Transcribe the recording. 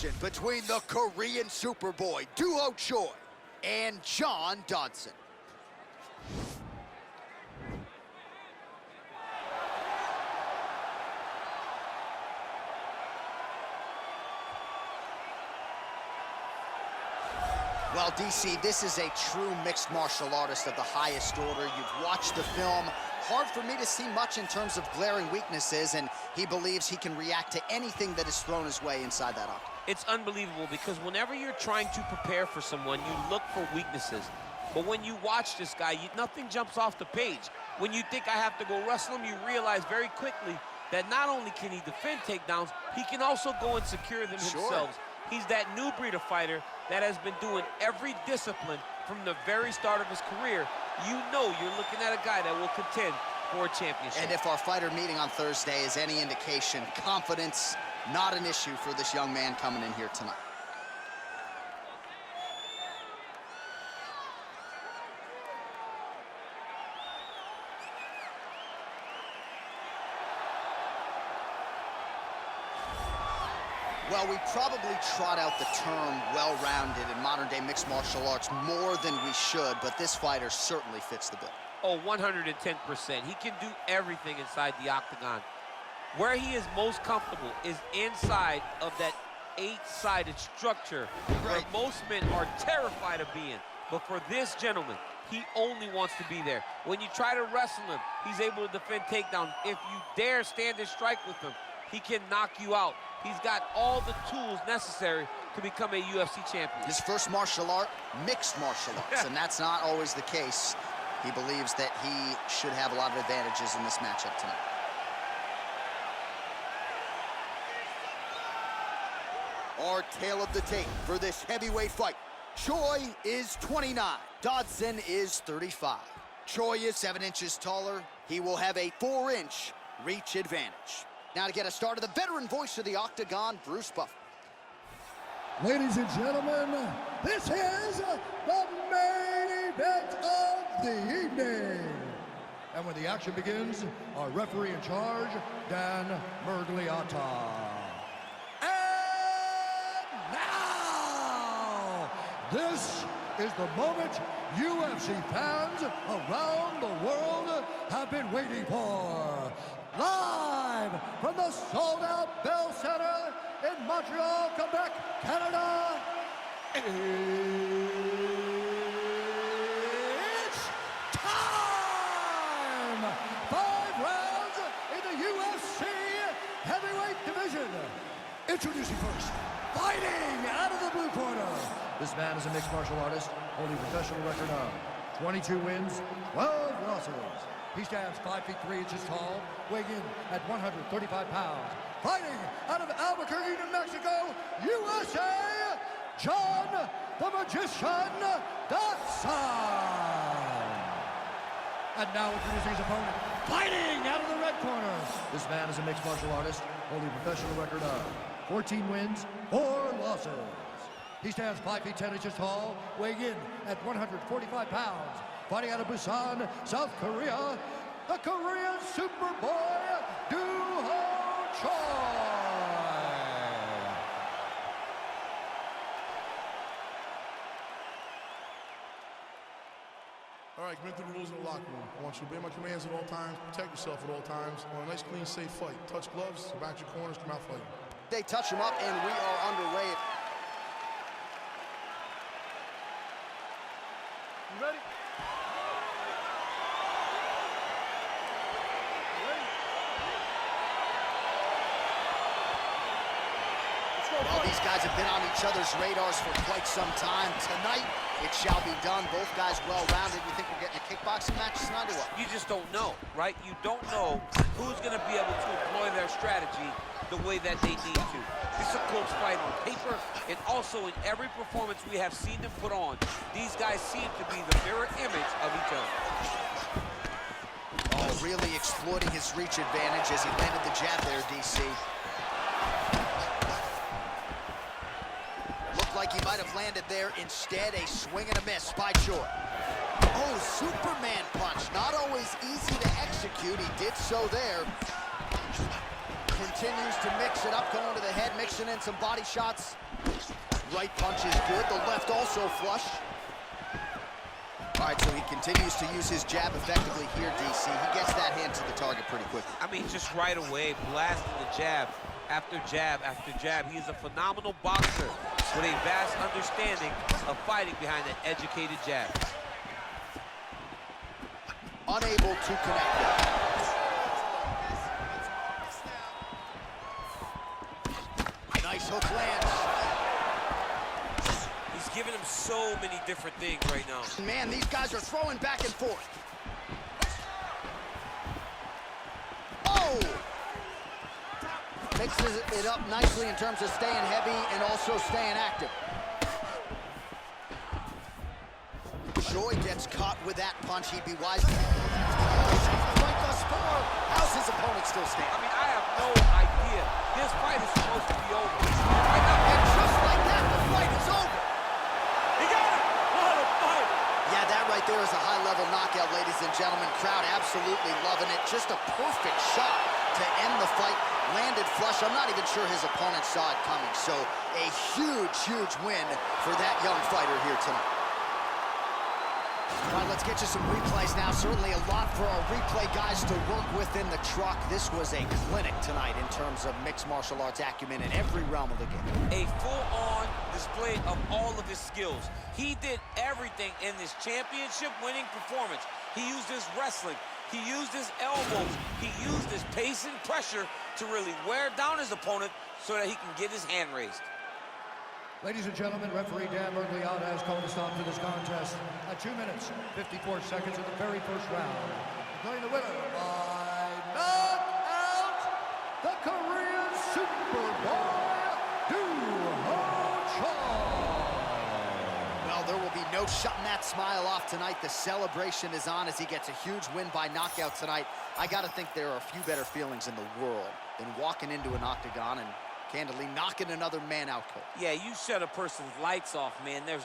action between the Korean Superboy Duo Choi and John Dodson. Well, DC, this is a true mixed martial artist of the highest order. You've watched the film. Hard for me to see much in terms of glaring weaknesses, and he believes he can react to anything that is thrown his way inside that octagon. It's unbelievable because whenever you're trying to prepare for someone, you look for weaknesses. But when you watch this guy, nothing jumps off the page. When you think I have to go wrestle him, you realize very quickly that not only can he defend takedowns, he can also go and secure them himself. He's that new breed of fighter that has been doing every discipline from the very start of his career. You know you're looking at a guy that will contend for a championship. And if our fighter meeting on Thursday is any indication, confidence, not an issue for this young man coming in here tonight. Well, we probably trot out the term well-rounded in modern-day mixed martial arts more than we should, but this fighter certainly fits the bill. Oh, 110%. He can do everything inside the octagon. Where he is most comfortable is inside of that 8-sided structure where most men are terrified of being. But for this gentleman, he only wants to be there. When you try to wrestle him, he's able to defend takedowns. If you dare stand and strike with him, he can knock you out. He's got all the tools necessary to become a UFC champion. His first martial art, mixed martial arts, and that's not always the case. He believes that he should have a lot of advantages in this matchup tonight. Our tale of the tape for this heavyweight fight. Choi is 29, Dodson is 35. Choi is 7 inches taller. He will have a 4-inch reach advantage. Now to get us started, the veteran voice of the Octagon, Bruce Buffer. Ladies and gentlemen, this is the main event of the evening. And when the action begins, our referee in charge, Dan Mergliata. And now, this is the moment UFC fans around the world have been waiting for. Live from the sold-out Bell Center in Montreal, Quebec, Canada, it's time! 5 rounds in the UFC heavyweight division. Introducing first, fighting out of the blue corner. This man is a mixed martial artist, holding a professional record of 22 wins, 12 losses. He stands 5 feet 3 inches tall, weighing in at 135 pounds. Fighting out of Albuquerque, New Mexico, USA, John the Magician Dodson. And now introducing his opponent, fighting out of the red corner. This man is a mixed martial artist, holding a professional record of 14 wins, 4 losses. He stands 5 feet 10 inches tall, weighing in at 145 pounds. Fighting out of Busan, South Korea, the Korean Superboy, Duo Choi. All right, commit to the rules in the locker room. I want you to obey my commands at all times, protect yourself at all times. I want a nice, clean, safe fight. Touch gloves, back your corners, come out fighting. They touch him up, and we are underway. You ready? Well, these guys have been on each other's radars for quite some time. Tonight, it shall be done. Both guys well-rounded. You think we're getting a kickboxing match tonight or what? You just don't know, right? You don't know who's going to be able to employ their strategy the way that they need to. It's a close fight on paper, and also in every performance we have seen them put on. These guys seem to be the mirror image of each other. Oh, really exploiting his reach advantage as he landed the jab there, DC. Like he might have landed there. Instead, a swing and a miss by Choi. Oh, Superman punch. Not always easy to execute. He did so there. continues to mix it up, going to the head, mixing in some body shots. Right punch is good, the left also flush. All right, so he continues to use his jab effectively here, DC. He gets that hand to the target pretty quickly. I mean, just right away, blasting the jab after jab after jab. He is a phenomenal boxer with a vast understanding of fighting behind an educated jab. Unable to connect there. Nice hook lands. He's giving him so many different things right now. Man, these guys are throwing back and forth. Oh! Mixes it up nicely in terms of staying heavy and also staying active. Choi gets caught with that punch. He'd be wise. Right thus far. How's his opponent still standing? I mean, I have no idea. This fight is supposed to be over. And just like that, the fight is over. He got it! What a fight! Yeah, that right there is a high-level knockout, ladies and gentlemen. Crowd absolutely loving it. Just a perfect shot to end the fight. Landed flush. I'm not even sure his opponent saw it coming. So a huge, huge win for that young fighter here tonight. All right, let's get you some replays now. Certainly a lot for our replay guys to work with in the truck. This was a clinic tonight in terms of mixed martial arts acumen in every realm of the game. A full-on display of all of his skills. He did everything in this championship-winning performance. He used his wrestling. He used his elbows. He used his pace and pressure to really wear down his opponent so that he can get his hand raised. Ladies and gentlemen, referee Dan Mergliotta has called a stop to this contest at 2 minutes, 54 seconds of the very first round. Declaring the winner by knockout, the Korean Superboy, Well, there will be no shutting that smile off tonight. The celebration is on as he gets a huge win by knockout tonight. I got to think there are a few better feelings in the world than walking into an octagon and candidly knocking another man out cold. Yeah, you shut a person's lights off, man. There's